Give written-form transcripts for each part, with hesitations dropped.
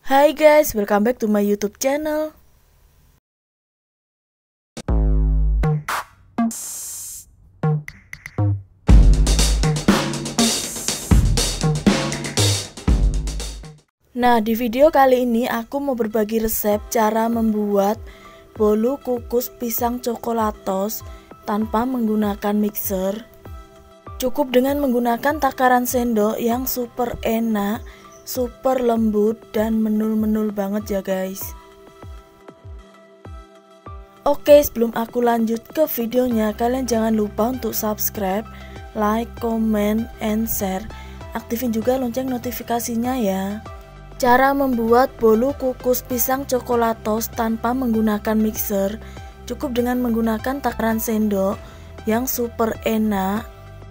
Hai guys, welcome back to my YouTube channel. Nah, di video kali ini aku mau berbagi resep cara membuat bolu kukus pisang coklatos tanpa menggunakan mixer. Cukup dengan menggunakan takaran sendok yang super enak, super lembut dan menul-menul banget ya guys. Oke, sebelum aku lanjut ke videonya, kalian jangan lupa untuk subscribe, like, comment, and share. Aktifin juga lonceng notifikasinya ya. Cara membuat bolu kukus pisang coklatos tanpa menggunakan mixer. Cukup dengan menggunakan takaran sendok yang super enak,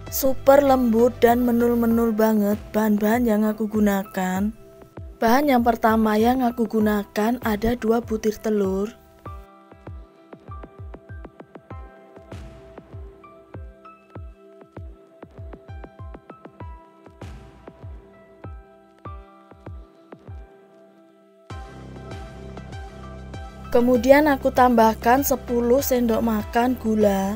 super lembut dan menul-menul banget. Bahan-bahan yang aku gunakan. Bahan yang pertama yang aku gunakan ada 2 butir telur. Kemudian aku tambahkan 10 sendok makan gula.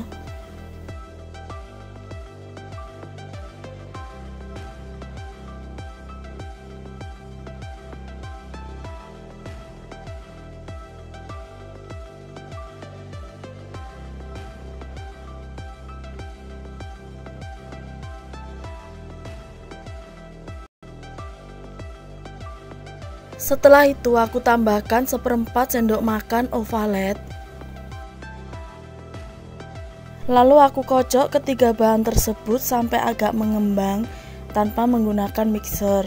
Setelah itu aku tambahkan 1/4 sendok makan ovalet. Lalu aku kocok ketiga bahan tersebut sampai agak mengembang tanpa menggunakan mixer.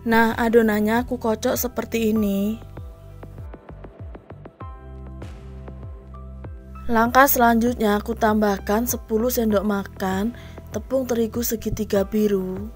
Nah, adonannya aku kocok seperti ini. Langkah selanjutnya aku tambahkan 10 sendok makan tepung terigu segitiga biru.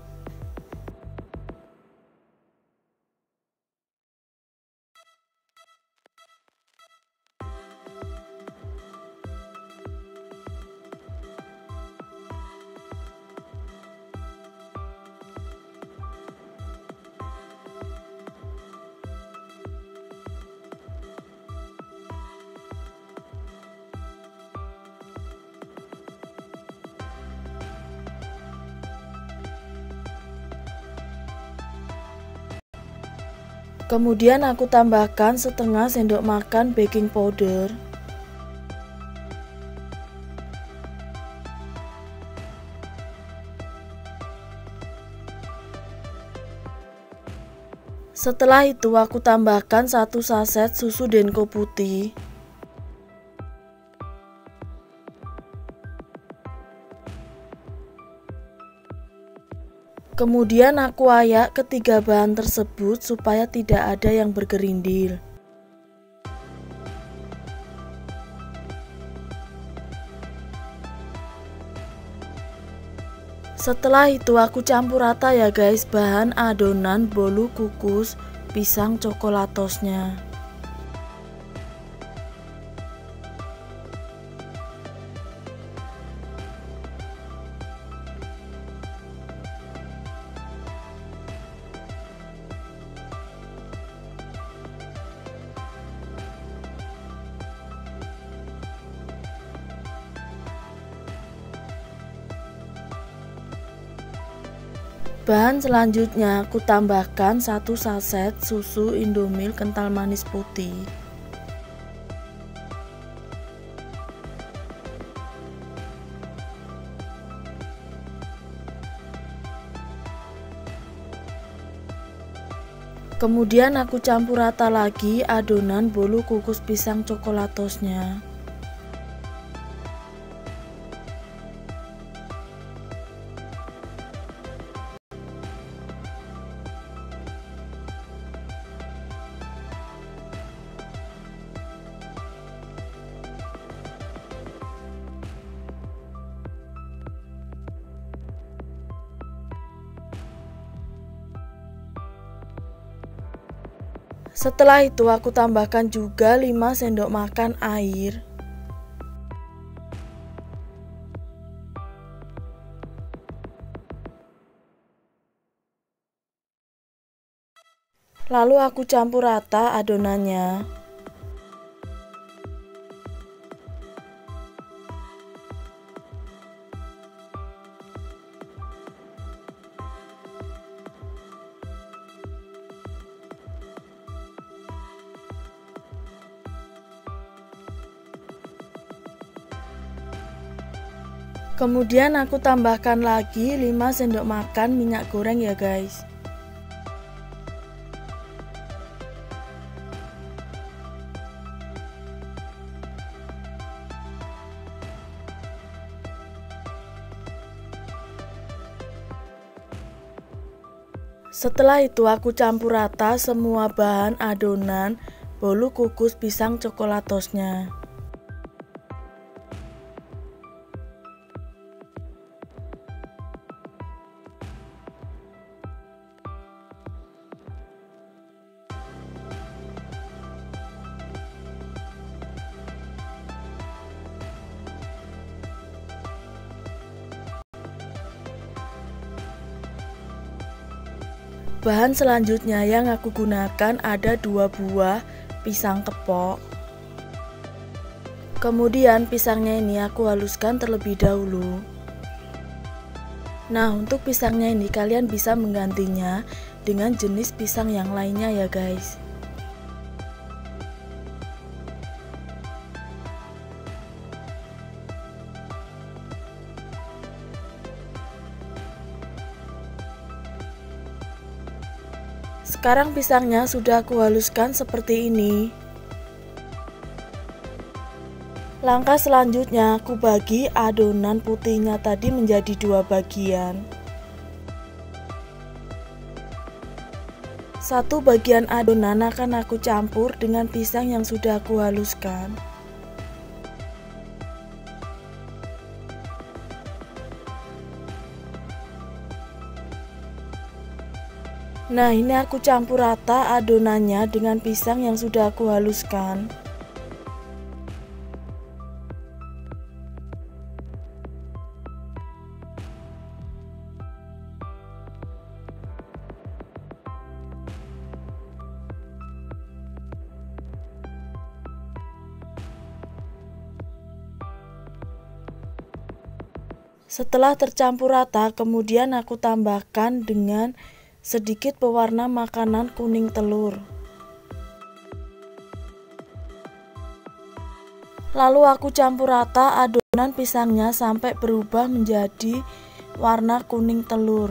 Kemudian aku tambahkan setengah sendok makan baking powder. Setelah itu aku tambahkan 1 saset susu denko putih. Kemudian aku ayak ketiga bahan tersebut supaya tidak ada yang bergerindil. Setelah itu aku campur rata ya guys bahan adonan bolu kukus pisang coklatosnya. Bahan selanjutnya aku tambahkan 1 saset susu Indomilk kental manis putih. Kemudian aku campur rata lagi adonan bolu kukus pisang cokolatosnya. Setelah itu aku tambahkan juga 5 sendok makan air. Lalu aku campur rata adonannya. Kemudian aku tambahkan lagi 5 sendok makan minyak goreng ya guys. Setelah itu aku campur rata semua bahan adonan bolu kukus pisang cokolatosnya. Bahan selanjutnya yang aku gunakan ada 2 buah pisang kepok. Kemudian pisangnya ini aku haluskan terlebih dahulu. Nah, untuk pisangnya ini kalian bisa menggantinya dengan jenis pisang yang lainnya ya guys. Sekarang pisangnya sudah aku haluskan seperti ini. Langkah selanjutnya aku bagi adonan putihnya tadi menjadi 2 bagian. Satu bagian adonan akan aku campur dengan pisang yang sudah aku haluskan. Nah, ini aku campur rata adonannya dengan pisang yang sudah aku haluskan. Setelah tercampur rata, kemudian aku tambahkan dengan sedikit pewarna makanan kuning telur. Lalu aku campur rata adonan pisangnya sampai berubah menjadi warna kuning telur.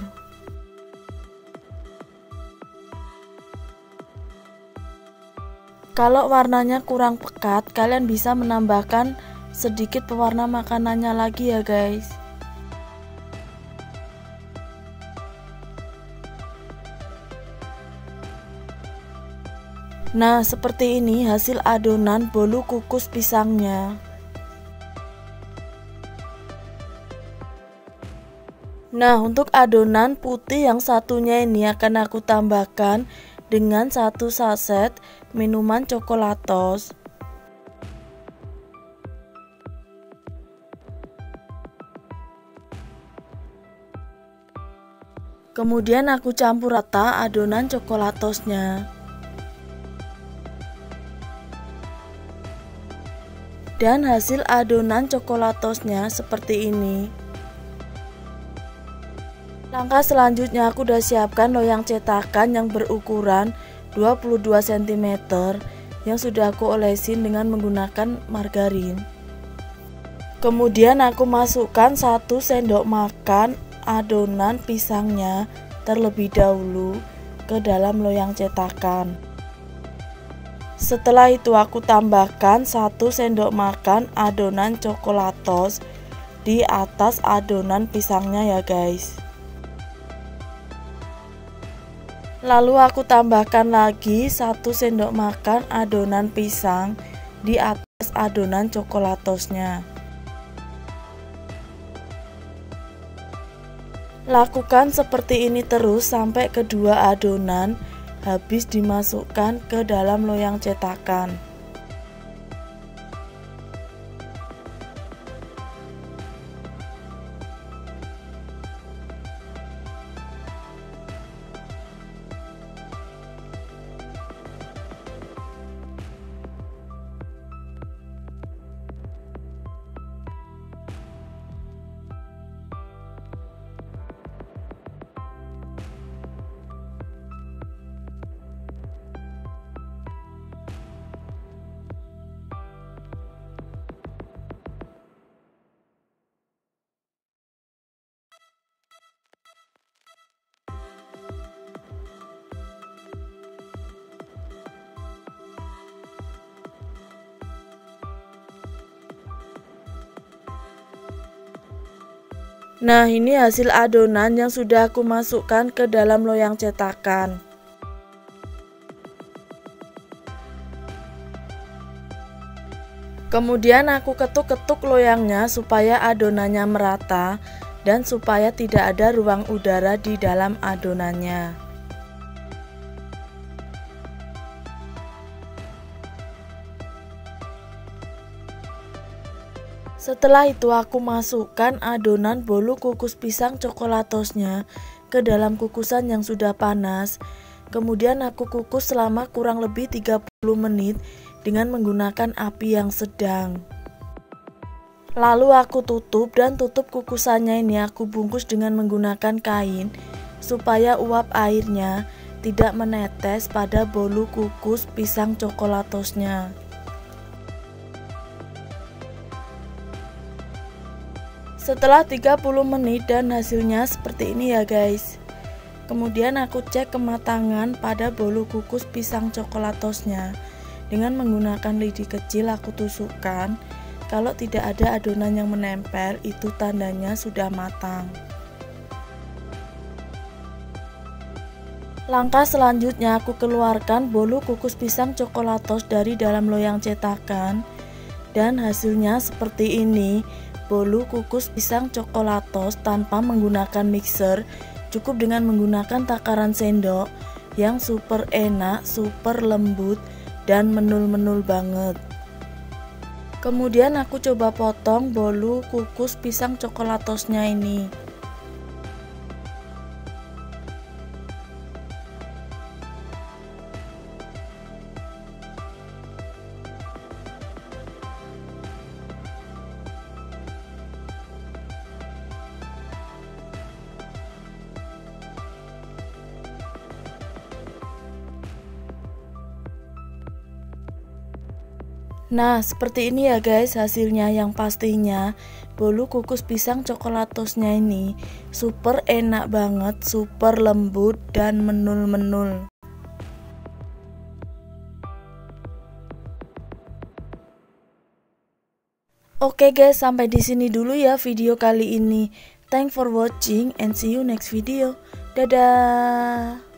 Kalau warnanya kurang pekat, kalian bisa menambahkan sedikit pewarna makanannya lagi ya guys. Nah, seperti ini hasil adonan bolu kukus pisangnya. Nah, untuk adonan putih yang satunya ini akan aku tambahkan dengan 1 saset minuman coklatos. Kemudian aku campur rata adonan coklatosnya. Dan hasil adonan coklatosnya seperti ini. Langkah selanjutnya aku udah siapkan loyang cetakan yang berukuran 22 cm yang sudah aku olesin dengan menggunakan margarin. Kemudian aku masukkan 1 sendok makan adonan pisangnya terlebih dahulu. ke dalam loyang cetakan. Setelah itu aku tambahkan 1 sendok makan adonan coklatos di atas adonan pisangnya ya guys. Lalu aku tambahkan lagi 1 sendok makan adonan pisang di atas adonan coklatosnya. Lakukan seperti ini terus sampai kedua adonan habis dimasukkan ke dalam loyang cetakan. Nah, ini hasil adonan yang sudah aku masukkan ke dalam loyang cetakan. Kemudian aku ketuk-ketuk loyangnya supaya adonannya merata dan supaya tidak ada ruang udara di dalam adonannya. Setelah itu aku masukkan adonan bolu kukus pisang coklatosnya ke dalam kukusan yang sudah panas. Kemudian aku kukus selama kurang lebih 30 menit dengan menggunakan api yang sedang. Lalu aku tutup dan tutup kukusannya ini aku bungkus dengan menggunakan kain supaya uap airnya tidak menetes pada bolu kukus pisang coklatosnya. Setelah 30 menit dan hasilnya seperti ini ya guys. Kemudian aku cek kematangan pada bolu kukus pisang coklatosnya. Dengan menggunakan lidi kecil aku tusukkan. Kalau tidak ada adonan yang menempel, itu tandanya sudah matang. Langkah selanjutnya aku keluarkan bolu kukus pisang coklatos dari dalam loyang cetakan. Dan hasilnya seperti ini. Bolu kukus pisang coklatos tanpa menggunakan mixer, cukup dengan menggunakan takaran sendok yang super enak, super lembut dan menul-menul banget. Kemudian aku coba potong bolu kukus pisang coklatosnya ini. Nah, seperti ini ya guys hasilnya. Yang pastinya bolu kukus pisang coklatosnya ini super enak banget, super lembut dan menul-menul. Oke guys, sampai di sini dulu ya video kali ini. Thanks for watching and see you next video. Dadah.